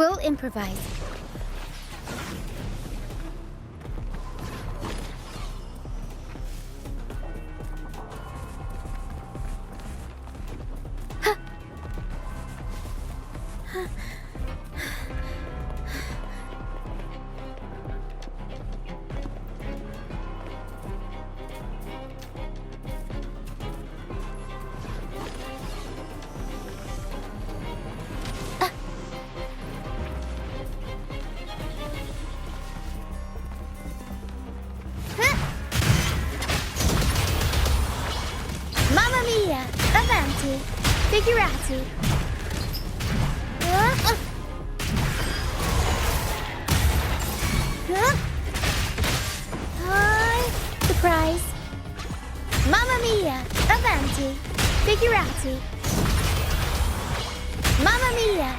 We'll improvise. Mamma mia! Avanti! Figurati! Surprise! Mamma mia! Avanti! Figurati! Mamma mia!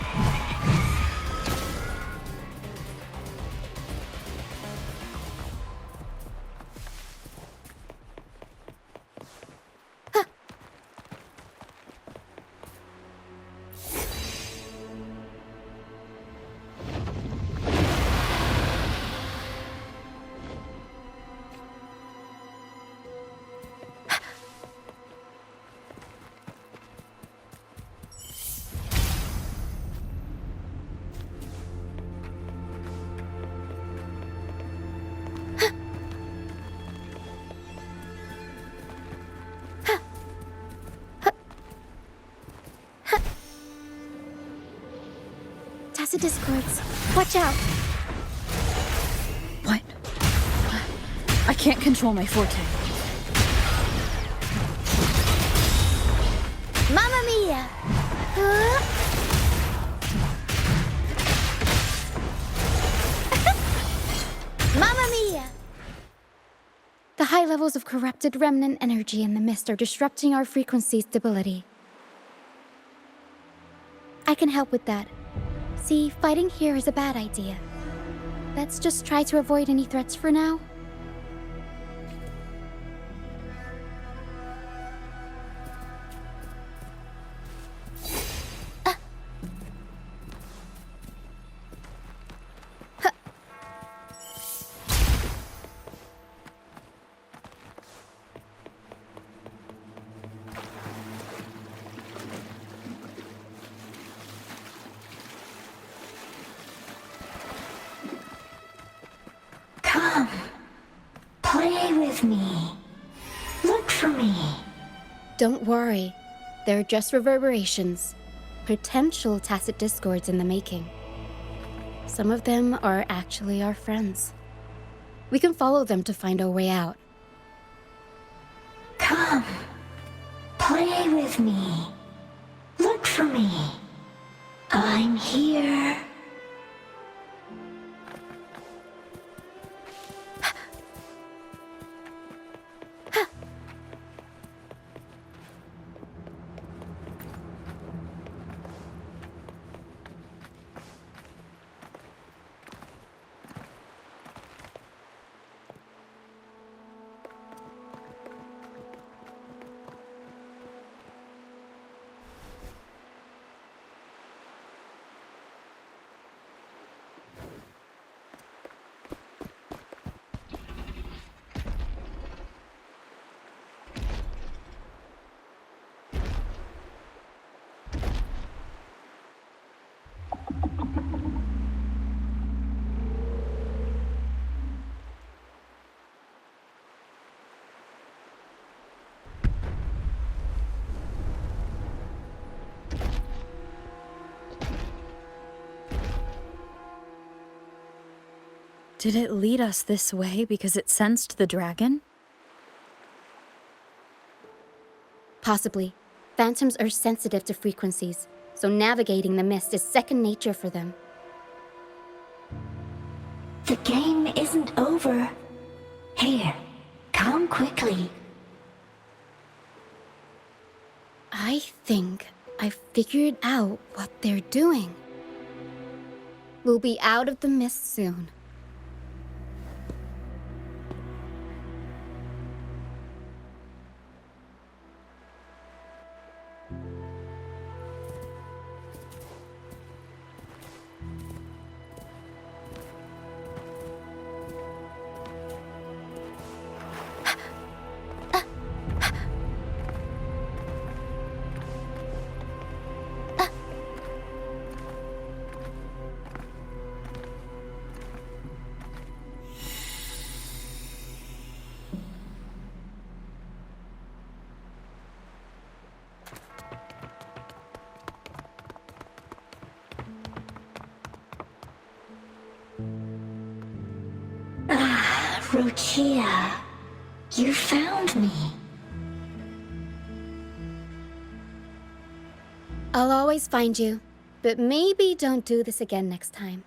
Tacit discords. Watch out! What? I can't control my forte. Mamma mia! Mamma mia! The high levels of corrupted remnant energy in the mist are disrupting our frequency stability. I can help with that. See, fighting here is a bad idea. Let's just try to avoid any threats for now. Come, play with me. Look for me. Don't worry. They're just reverberations. Potential tacit discords in the making. Some of them are actually our friends. We can follow them to find our way out. Come, play with me. Look for me. I'm here. Did it lead us this way because it sensed the dragon? Possibly. Phantoms are sensitive to frequencies, so navigating the mist is second nature for them. The game isn't over. Here, come quickly. I think I figured out what they're doing. We'll be out of the mist soon. Rochia, you found me. I'll always find you, but maybe don't do this again next time.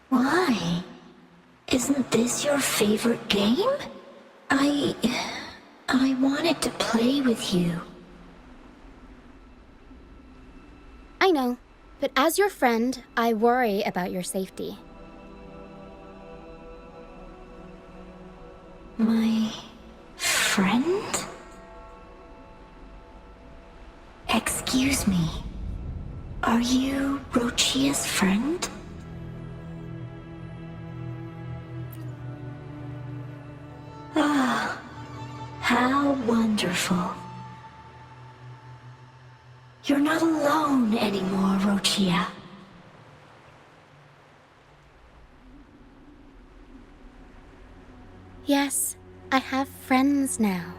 Why? Isn't this your favorite game? I wanted to play with you. I know, but as your friend, I worry about your safety. My friend? Excuse me. Are you Rochia's friend? Ah, how wonderful. You're not alone anymore, Rochia. Yes, I have friends now.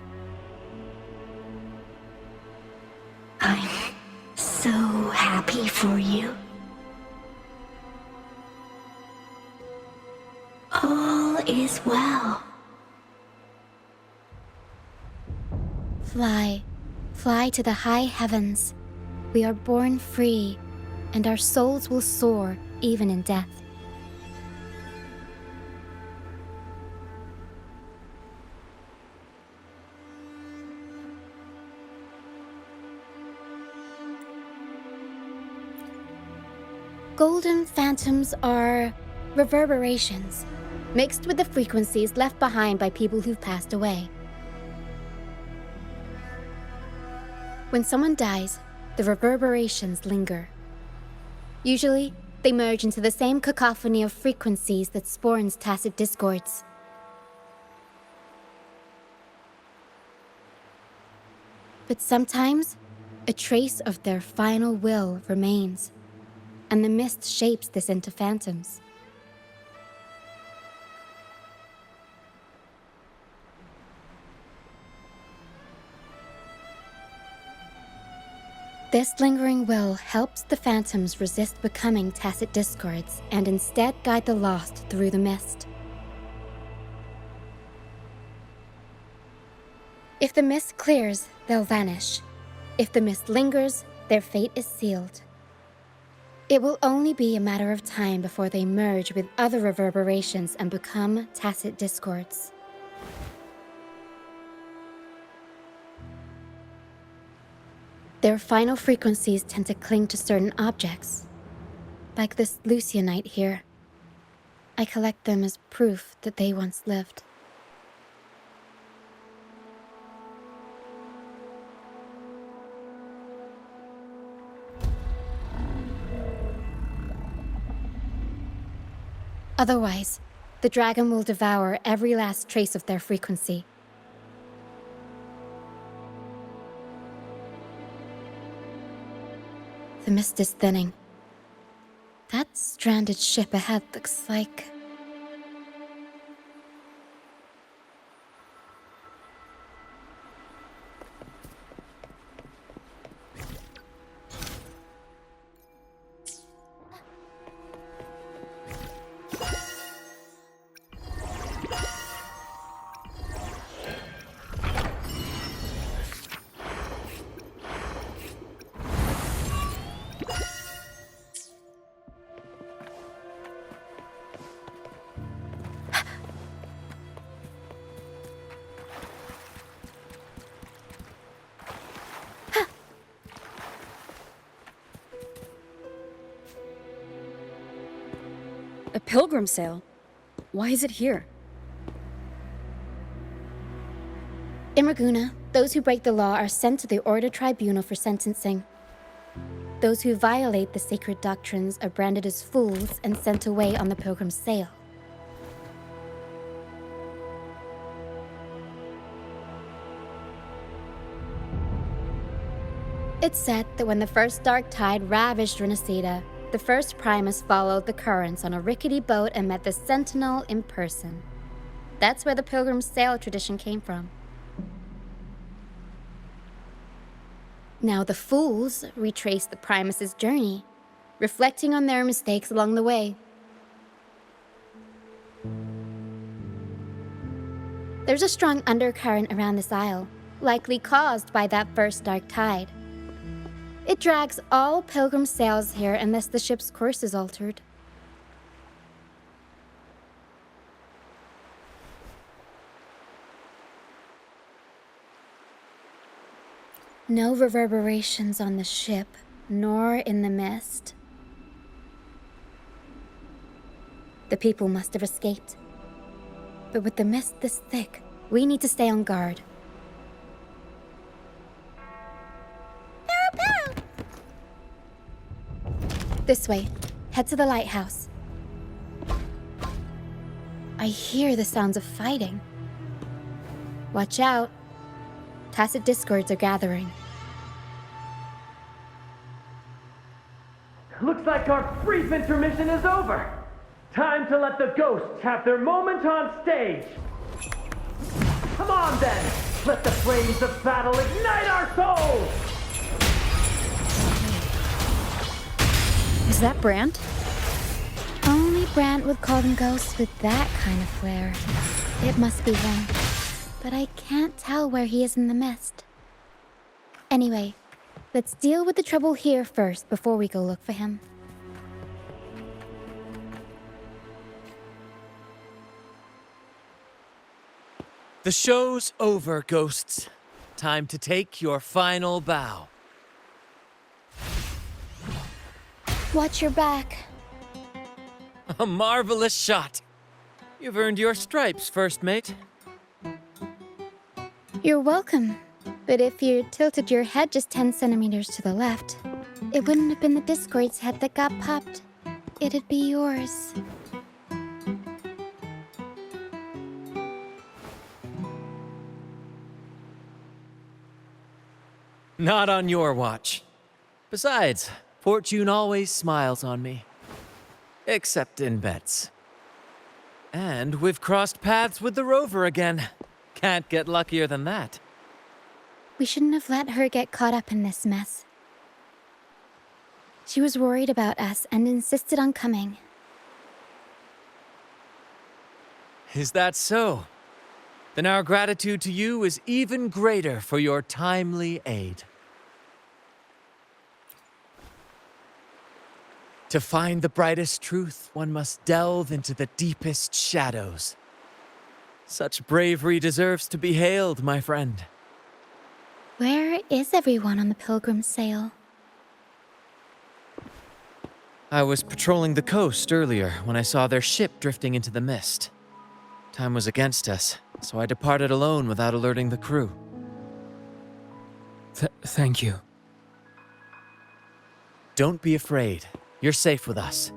I'm so happy for you. All is well. Fly to the high heavens. We are born free, and our souls will soar even in death. Golden phantoms are reverberations, mixed with the frequencies left behind by people who've passed away. When someone dies, the reverberations linger. Usually, they merge into the same cacophony of frequencies that spawns tacit discords. But sometimes, a trace of their final will remains, and the mist shapes this into phantoms. This lingering will helps the phantoms resist becoming tacit discords and instead guide the lost through the mist. If the mist clears, they'll vanish. If the mist lingers, their fate is sealed. It will only be a matter of time before they merge with other reverberations and become tacit discords. Their final frequencies tend to cling to certain objects, like this Lucianite here. I collect them as proof that they once lived. Otherwise, the dragon will devour every last trace of their frequency. The mist is thinning. That stranded ship ahead looks like... A pilgrim sale? Why is it here? In Raguna, those who break the law are sent to the Order Tribunal for sentencing. Those who violate the sacred doctrines are branded as fools and sent away on the pilgrim's sale. It's said that when the first dark tide ravaged Renacida, the first Primus followed the currents on a rickety boat and met the Sentinel in person. That's where the pilgrim's sail tradition came from. Now the fools retrace the Primus's journey, reflecting on their mistakes along the way. There's a strong undercurrent around this isle, likely caused by that first dark tide. It drags all pilgrim sails here unless the ship's course is altered. No reverberations on the ship, nor in the mist. The people must have escaped. But with the mist this thick, we need to stay on guard. This way. Head to the lighthouse. I hear the sounds of fighting. Watch out. Tacit discords are gathering. Looks like our brief intermission is over. Time to let the ghosts have their moment on stage. Come on then! Let the flames of battle ignite our souls! Is that Brant? Only Brant would call them ghosts with that kind of flair. It must be him. But I can't tell where he is in the mist. Anyway, let's deal with the trouble here first before we go look for him. The show's over, ghosts. Time to take your final bow. Watch your back. A marvelous shot. You've earned your stripes, first mate. You're welcome. But if you tilted your head just 10 centimeters to the left, it wouldn't have been the Discord's head that got popped. It'd be yours. Not on your watch. Besides, fortune always smiles on me. Except in bets. And we've crossed paths with the rover again. Can't get luckier than that. We shouldn't have let her get caught up in this mess. She was worried about us and insisted on coming. Is that so? Then our gratitude to you is even greater for your timely aid. To find the brightest truth, one must delve into the deepest shadows. Such bravery deserves to be hailed, my friend. Where is everyone on the pilgrim sail? I was patrolling the coast earlier when I saw their ship drifting into the mist. Time was against us, so I departed alone without alerting the crew. Thank you. Don't be afraid. You're safe with us.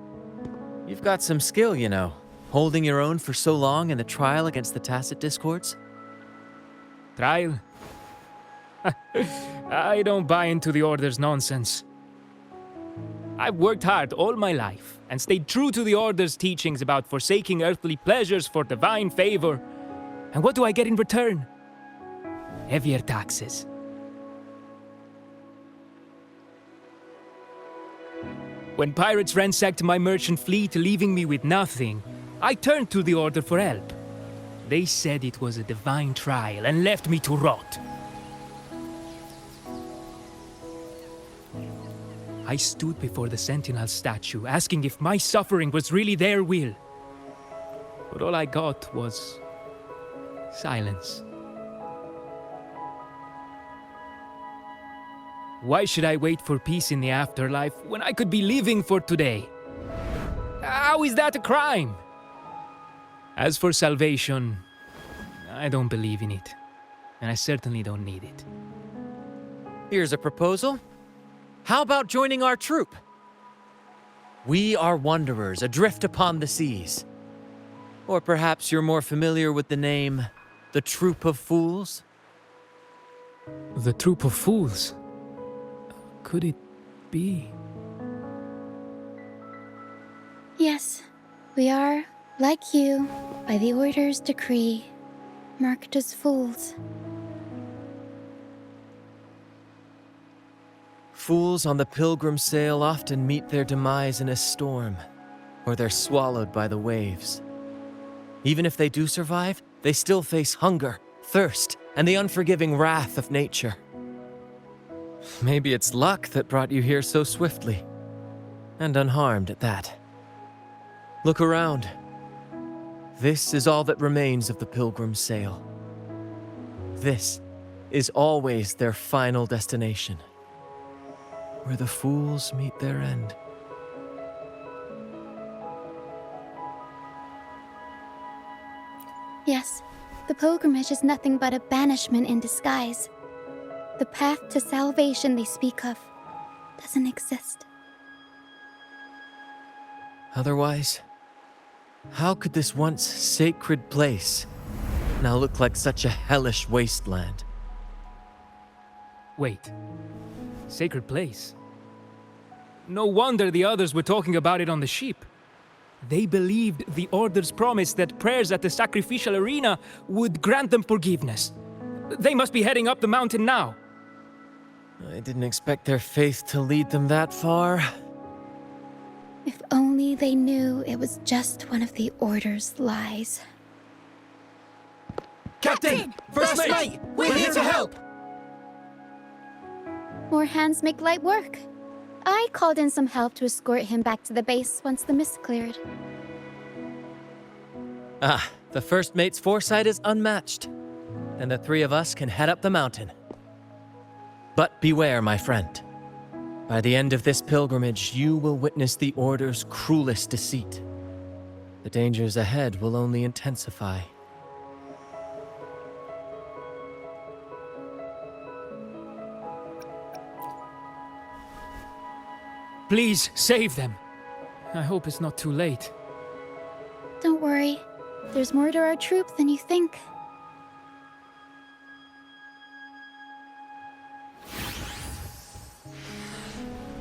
You've got some skill, you know, holding your own for so long in the trial against the Tacit Discords. Trial? I don't buy into the Order's nonsense. I've worked hard all my life and stayed true to the Order's teachings about forsaking earthly pleasures for divine favor. And what do I get in return? Heavier taxes. When pirates ransacked my merchant fleet, leaving me with nothing, I turned to the Order for help. They said it was a divine trial and left me to rot. I stood before the Sentinel statue, asking if my suffering was really their will. But all I got was silence. Why should I wait for peace in the afterlife when I could be living for today? How is that a crime? As for salvation, I don't believe in it. And I certainly don't need it. Here's a proposal. How about joining our troop? We are wanderers adrift upon the seas. Or perhaps you're more familiar with the name, the Troop of Fools? The Troop of Fools? Could it be? Yes, we are, like you, by the Order's decree, marked as fools. Fools on the pilgrim sail often meet their demise in a storm, or they're swallowed by the waves. Even if they do survive, they still face hunger, thirst, and the unforgiving wrath of nature. Maybe it's luck that brought you here so swiftly, and unharmed at that. Look around. This is all that remains of the Pilgrim's Sail. This is always their final destination, where the fools meet their end. Yes, the pilgrimage is nothing but a banishment in disguise. The path to salvation they speak of doesn't exist. Otherwise, how could this once sacred place now look like such a hellish wasteland? Wait. Sacred place? No wonder the others were talking about it on the ship. They believed the Order's promise that prayers at the sacrificial arena would grant them forgiveness. They must be heading up the mountain now. I didn't expect their faith to lead them that far. If only they knew it was just one of the Order's lies. Captain! First mate! We're here to help! More hands make light work. I called in some help to escort him back to the base once the mist cleared. Ah, the first mate's foresight is unmatched. And the three of us can head up the mountain. But beware, my friend. By the end of this pilgrimage, you will witness the Order's cruelest deceit. The dangers ahead will only intensify. Please, save them. I hope it's not too late. Don't worry. There's more to our troop than you think.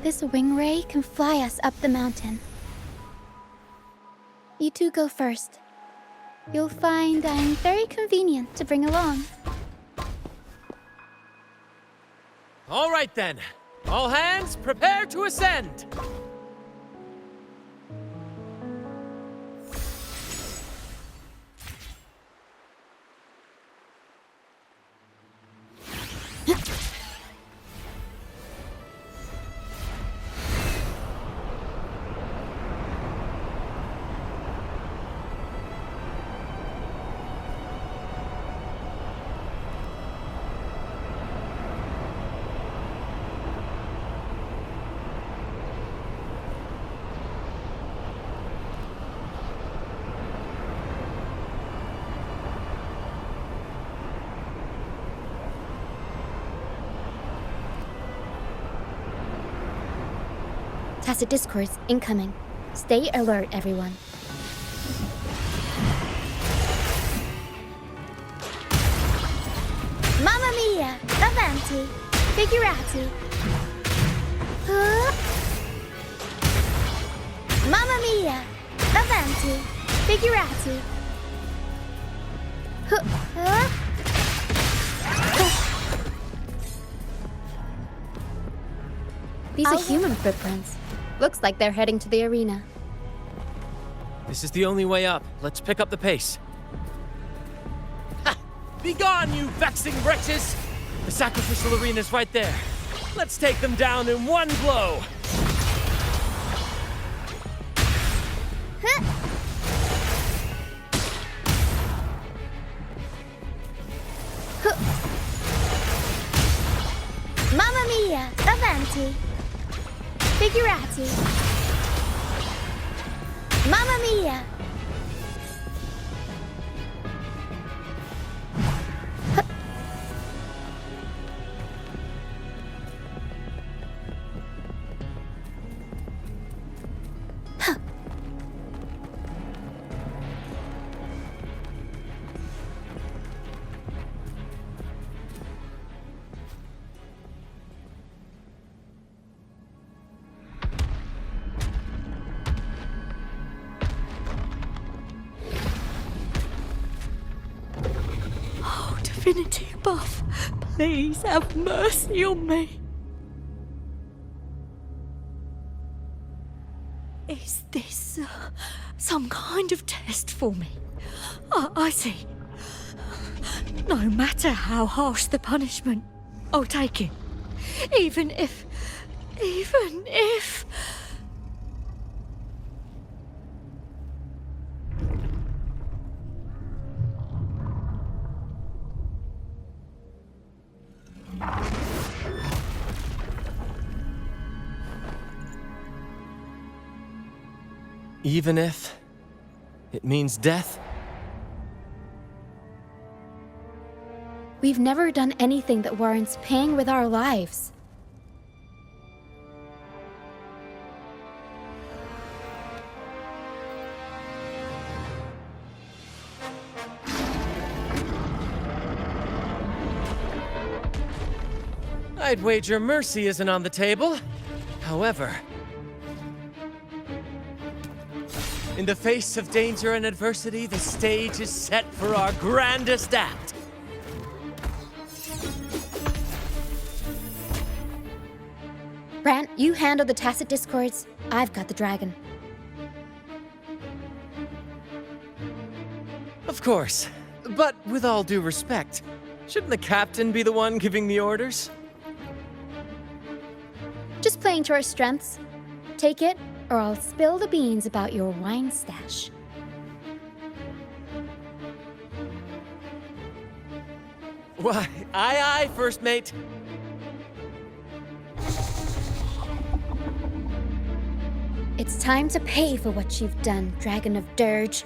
This wing ray can fly us up the mountain. You two go first. You'll find I'm very convenient to bring along. All right then. All hands, prepare to ascend! Tacit discourse incoming. Stay alert, everyone. Mamma mia! Avanti! Figurati! Huh? Mamma mia! Avanti! Figurati! Huh? These are human footprints. Looks like they're heading to the arena. This is the only way up. Let's pick up the pace. Ha! Begone, you vexing wretches! The sacrificial arena's right there. Let's take them down in one blow! Huh? Huh. Mamma mia! Avanti! Figurati! Mamma mia! Divinity above, please have mercy on me. Is this some kind of test for me? I see. No matter how harsh the punishment, I'll take it. Even if... Even if it means death? We've never done anything that warrants paying with our lives. I'd wager mercy isn't on the table. However, in the face of danger and adversity, the stage is set for our grandest act. Brant, you handle the tacit discords. I've got the dragon. Of course. But with all due respect, shouldn't the captain be the one giving the orders? Just playing to our strengths. Take it, or I'll spill the beans about your wine stash. Why, aye, first mate. It's time to pay for what you've done, Dragon of Dirge.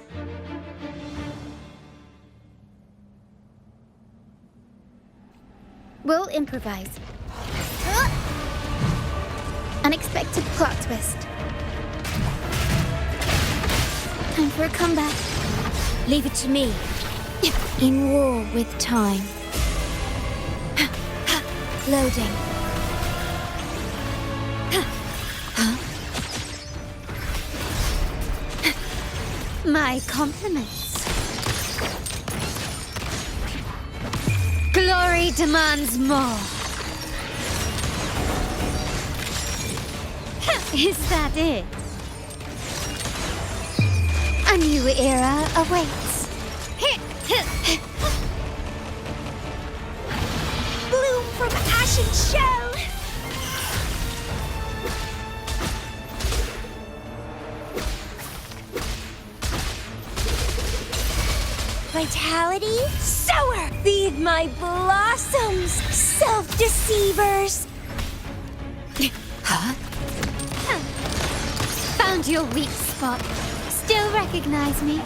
We'll improvise. Unexpected plot twist. Time for a comeback. Leave it to me. In war with time. Loading. My compliments. Glory demands more. Is that it? A new era awaits. Bloom from ashen shell! Vitality? Sower! Feed my blossoms, self-deceivers! Huh? Found your weak spot. Still recognize me?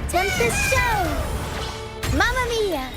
Tempest show! Mamma mia!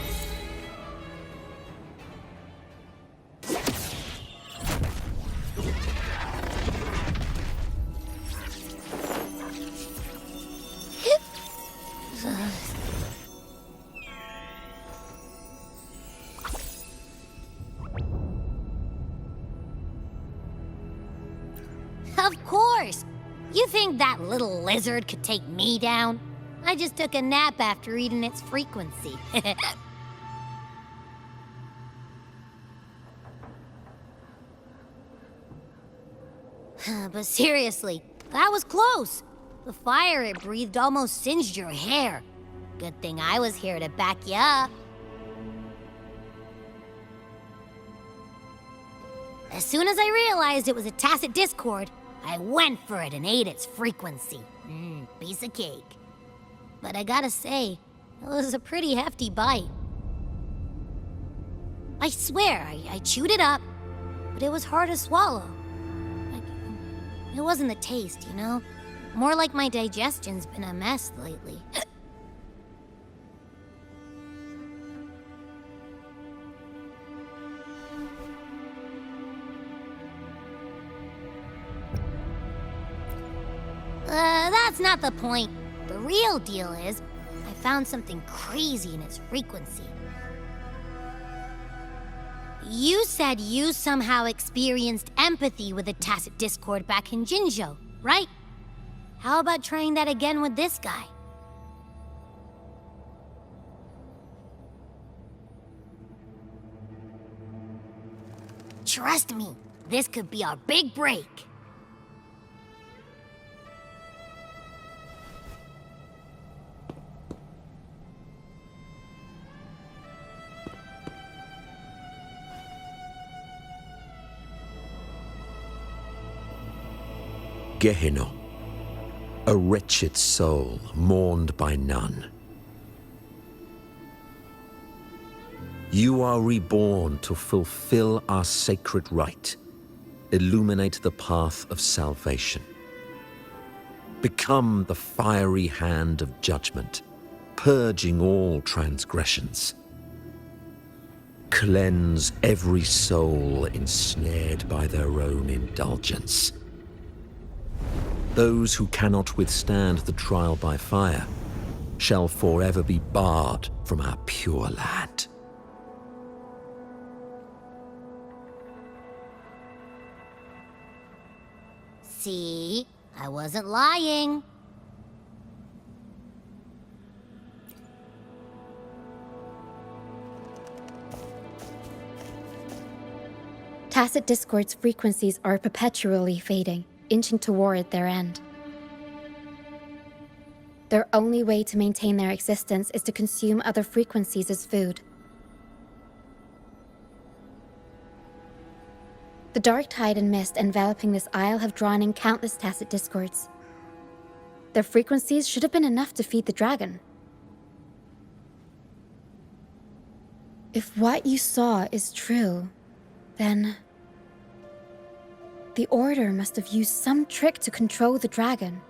Of course! You think that little lizard could take me down? I just took a nap after eating its frequency. But seriously, that was close. The fire it breathed almost singed your hair. Good thing I was here to back you up. As soon as I realized it was a tacit discord, I went for it and ate its frequency. Piece of cake. But I gotta say, it was a pretty hefty bite. I swear, I chewed it up, but it was hard to swallow. It wasn't the taste, you know? More like my digestion's been a mess lately. That's not the point. The real deal is, I found something crazy in its frequency. You said you somehow experienced empathy with the tacit discord back in Jinzhou, right? How about trying that again with this guy? Trust me, this could be our big break. Gehenna, a wretched soul mourned by none. You are reborn to fulfill our sacred rite, illuminate the path of salvation. Become the fiery hand of judgment, purging all transgressions. Cleanse every soul ensnared by their own indulgence. Those who cannot withstand the trial by fire shall forever be barred from our pure land. See? I wasn't lying. Tacit Discord's frequencies are perpetually fading, inching toward their end. Their only way to maintain their existence is to consume other frequencies as food. The dark tide and mist enveloping this isle have drawn in countless Tacit Discords. Their frequencies should have been enough to feed the dragon. If what you saw is true, then the Order must have used some trick to control the dragon,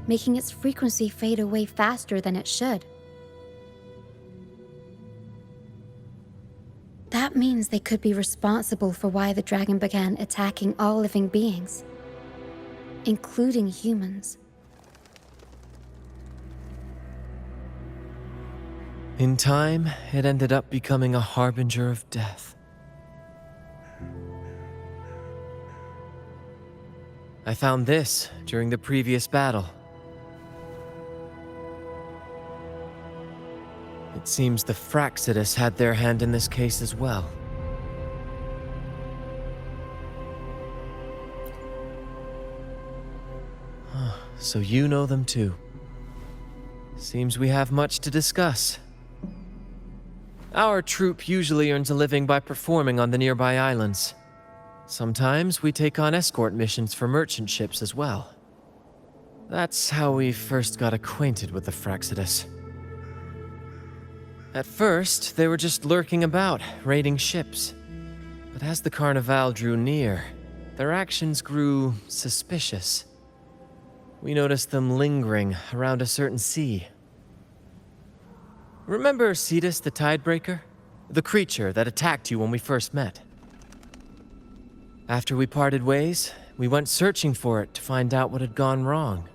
making its frequency fade away faster than it should. That means they could be responsible for why the dragon began attacking all living beings, including humans. In time, it ended up becoming a harbinger of death. I found this during the previous battle. It seems the Fraxidus had their hand in this case as well. So you know them too. Seems we have much to discuss. Our troop usually earns a living by performing on the nearby islands. Sometimes we take on escort missions for merchant ships as well. That's how we first got acquainted with the Fraxidus. At first, they were just lurking about, raiding ships. But as the Carnival drew near, their actions grew suspicious. We noticed them lingering around a certain sea. Remember Cetus the Tidebreaker? The creature that attacked you when we first met? After we parted ways, we went searching for it to find out what had gone wrong.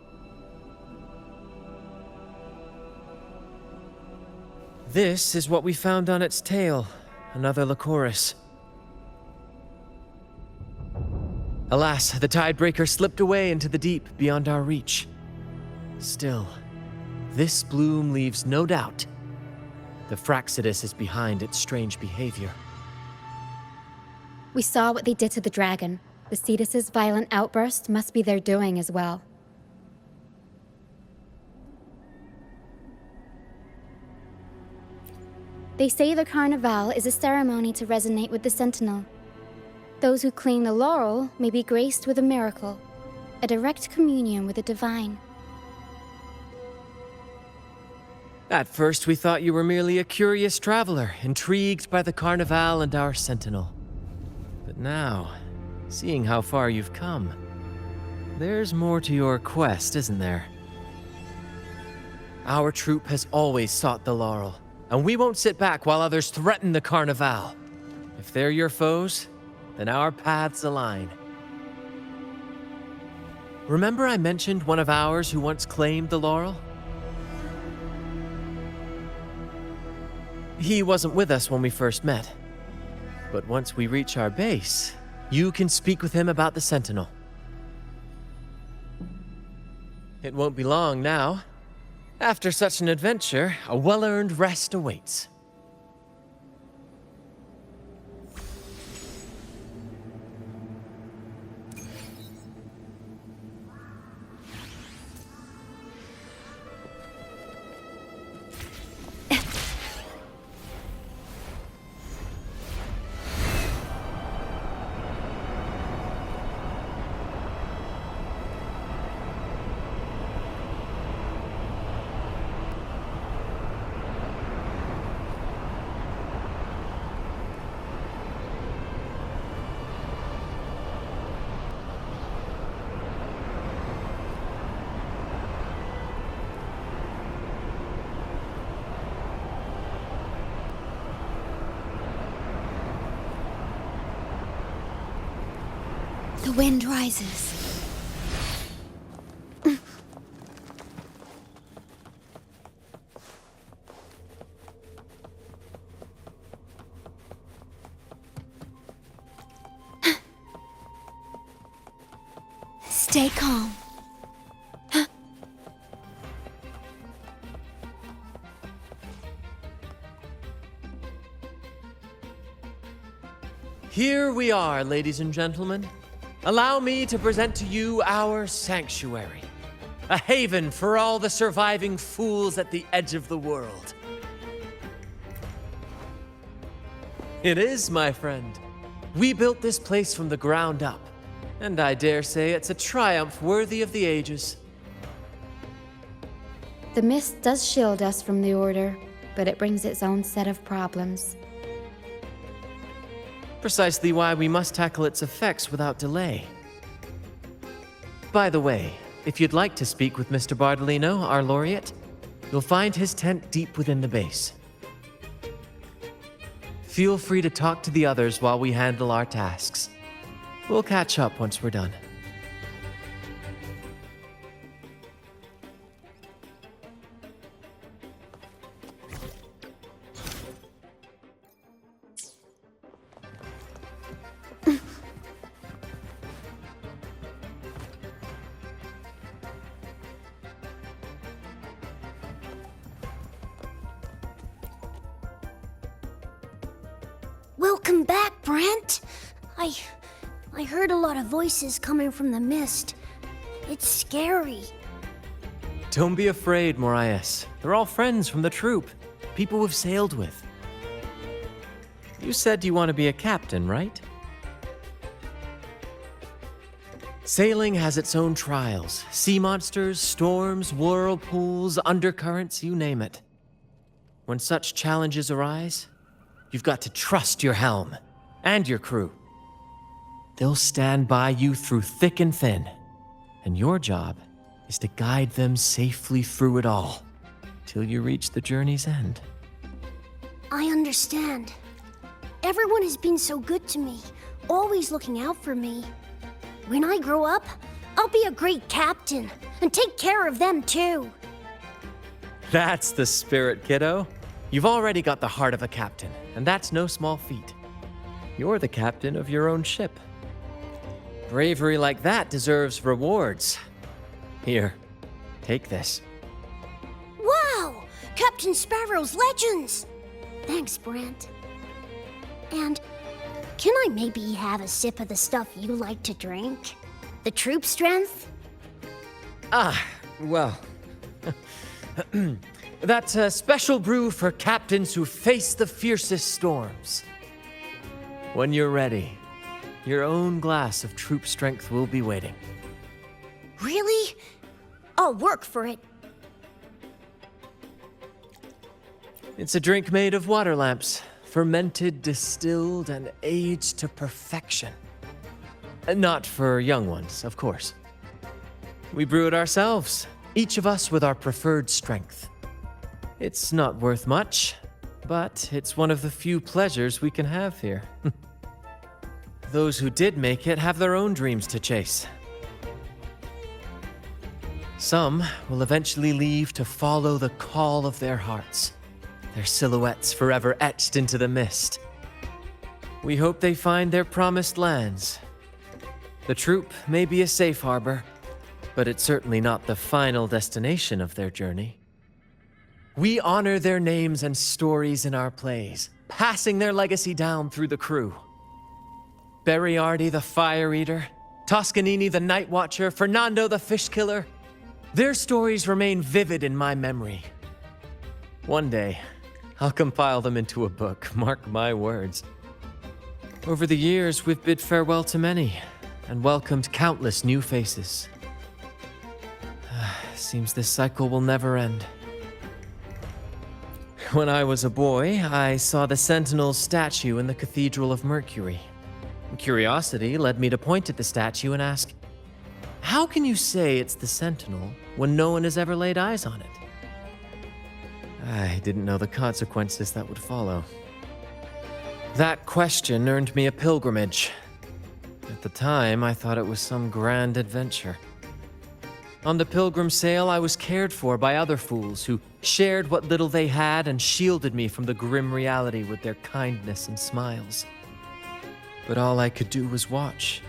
This is what we found on its tail, another Lycoris. Alas, the Tidebreaker slipped away into the deep beyond our reach. Still, this bloom leaves no doubt. The Fraxidus is behind its strange behavior. We saw what they did to the dragon. The Cetus's violent outburst must be their doing as well. They say the Carnival is a ceremony to resonate with the Sentinel. Those who claim the laurel may be graced with a miracle, a direct communion with the divine. At first, we thought you were merely a curious traveler, intrigued by the Carnival and our Sentinel. But now, seeing how far you've come, there's more to your quest, isn't there? Our troop has always sought the laurel, and we won't sit back while others threaten the Carnival. If they're your foes, then our paths align. Remember I mentioned one of ours who once claimed the laurel? He wasn't with us when we first met. But once we reach our base, you can speak with him about the Sentinel. It won't be long now. After such an adventure, a well-earned rest awaits. The wind rises. Stay calm. Here we are, ladies and gentlemen. Allow me to present to you our sanctuary, a haven for all the surviving fools at the edge of the world. It is, my friend. We built this place from the ground up, and I dare say it's a triumph worthy of the ages. The mist does shield us from the Order, but it brings its own set of problems. Precisely why we must tackle its effects without delay. By the way, if you'd like to speak with Mr. Bardolino, our laureate, you'll find his tent deep within the base. Feel free to talk to the others while we handle our tasks. We'll catch up once we're done. Welcome back, Brent. I heard a lot of voices coming from the mist. It's scary. Don't be afraid, Morias. They're all friends from the troop. People we've sailed with. You said you want to be a captain, right? Sailing has its own trials. Sea monsters, storms, whirlpools, undercurrents, you name it. When such challenges arise, you've got to trust your helm and your crew. They'll stand by you through thick and thin, and your job is to guide them safely through it all, till you reach the journey's end. I understand. Everyone has been so good to me, always looking out for me. When I grow up, I'll be a great captain, and take care of them too. That's the spirit, kiddo. You've already got the heart of a captain, and that's no small feat. You're the captain of your own ship. Bravery like that deserves rewards. Here, take this. Wow! Captain Sparrow's legends! Thanks, Brent. And can I maybe have a sip of the stuff you like to drink? The troop strength? Well... That's a special brew for captains who face the fiercest storms. When you're ready, your own glass of troop strength will be waiting. Really? I'll work for it. It's a drink made of water lamps, fermented, distilled, and aged to perfection. Not for young ones, of course. We brew it ourselves, each of us with our preferred strength. It's not worth much, but it's one of the few pleasures we can have here. Those who did make it have their own dreams to chase. Some will eventually leave to follow the call of their hearts, their silhouettes forever etched into the mist. We hope they find their promised lands. The troop may be a safe harbor, but it's certainly not the final destination of their journey. We honor their names and stories in our plays, passing their legacy down through the crew. Beriardi the Fire Eater, Toscanini the Night Watcher, Fernando the Fish Killer. Their stories remain vivid in my memory. One day, I'll compile them into a book, mark my words. Over the years, we've bid farewell to many, and welcomed countless new faces. Seems this cycle will never end. When I was a boy, I saw the Sentinel's statue in the Cathedral of Mercury. Curiosity led me to point at the statue and ask, how can you say it's the Sentinel when no one has ever laid eyes on it? I didn't know the consequences that would follow. That question earned me a pilgrimage. A At the time, I thought it was some grand adventure. On the pilgrim sail, I was cared for by other fools who shared what little they had and shielded me from the grim reality with their kindness and smiles. But all I could do was watch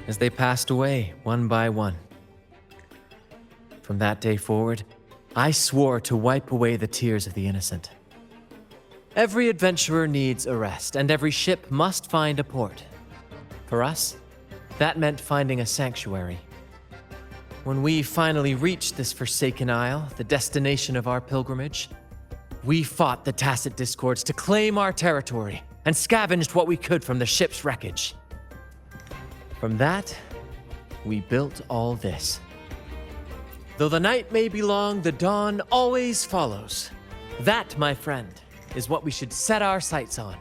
as they passed away one by one. From that day forward, I swore to wipe away the tears of the innocent. Every adventurer needs a rest, and every ship must find a port. For us, that meant finding a sanctuary. When we finally reached this forsaken isle, the destination of our pilgrimage, we fought the Tacit Discords to claim our territory and scavenged what we could from the ship's wreckage. From that, we built all this. Though the night may be long, the dawn always follows. That, my friend, is what we should set our sights on.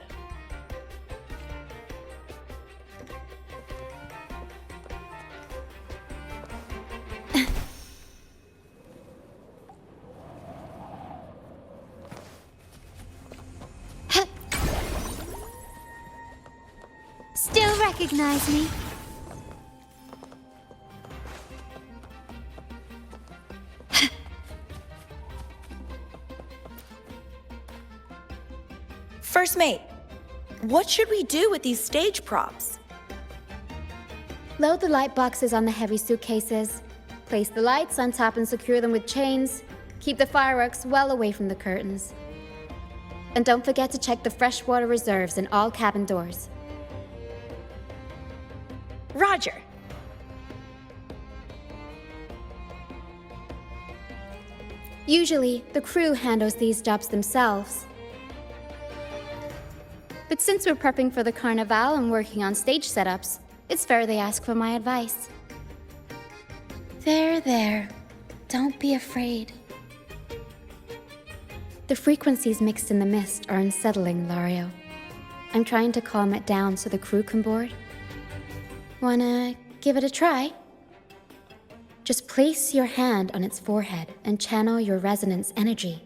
Still recognize me? First mate, what should we do with these stage props? Load the light boxes on the heavy suitcases. Place the lights on top and secure them with chains. Keep the fireworks well away from the curtains. And don't forget to check the freshwater reserves in all cabin doors. Roger. Usually, the crew handles these jobs themselves. But since we're prepping for the Carnival and working on stage setups, it's fair they ask for my advice. There. Don't be afraid. The frequencies mixed in the mist are unsettling, Lario. I'm trying to calm it down so the crew can board. Wanna give it a try? Just place your hand on its forehead and channel your resonance energy,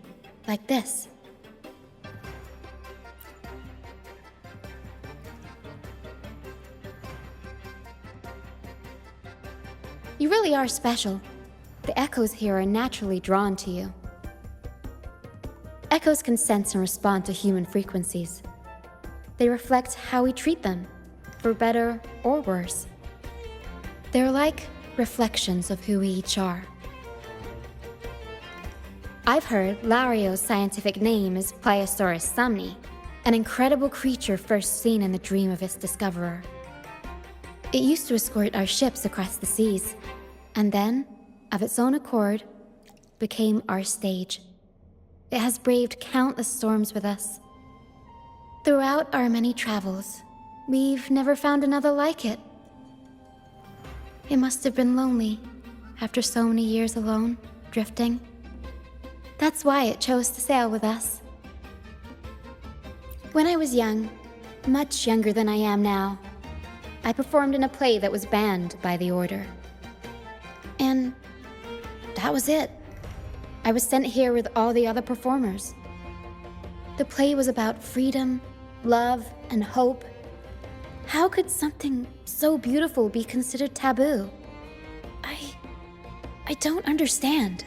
like this. You really are special. The echoes here are naturally drawn to you. Echoes can sense and respond to human frequencies. They reflect how we treat them, for better or worse. They're like reflections of who we each are. I've heard Lario's scientific name is Pliosaurus somni, an incredible creature first seen in the dream of its discoverer. It used to escort our ships across the seas, and then, of its own accord, became our stage. It has braved countless storms with us. Throughout our many travels, we've never found another like it. It must have been lonely, after so many years alone, drifting. That's why it chose to sail with us. When I was young, much younger than I am now, I performed in a play that was banned by the Order. And that was it. I was sent here with all the other performers. The play was about freedom, love, and hope. How could something so beautiful be considered taboo? I don't understand.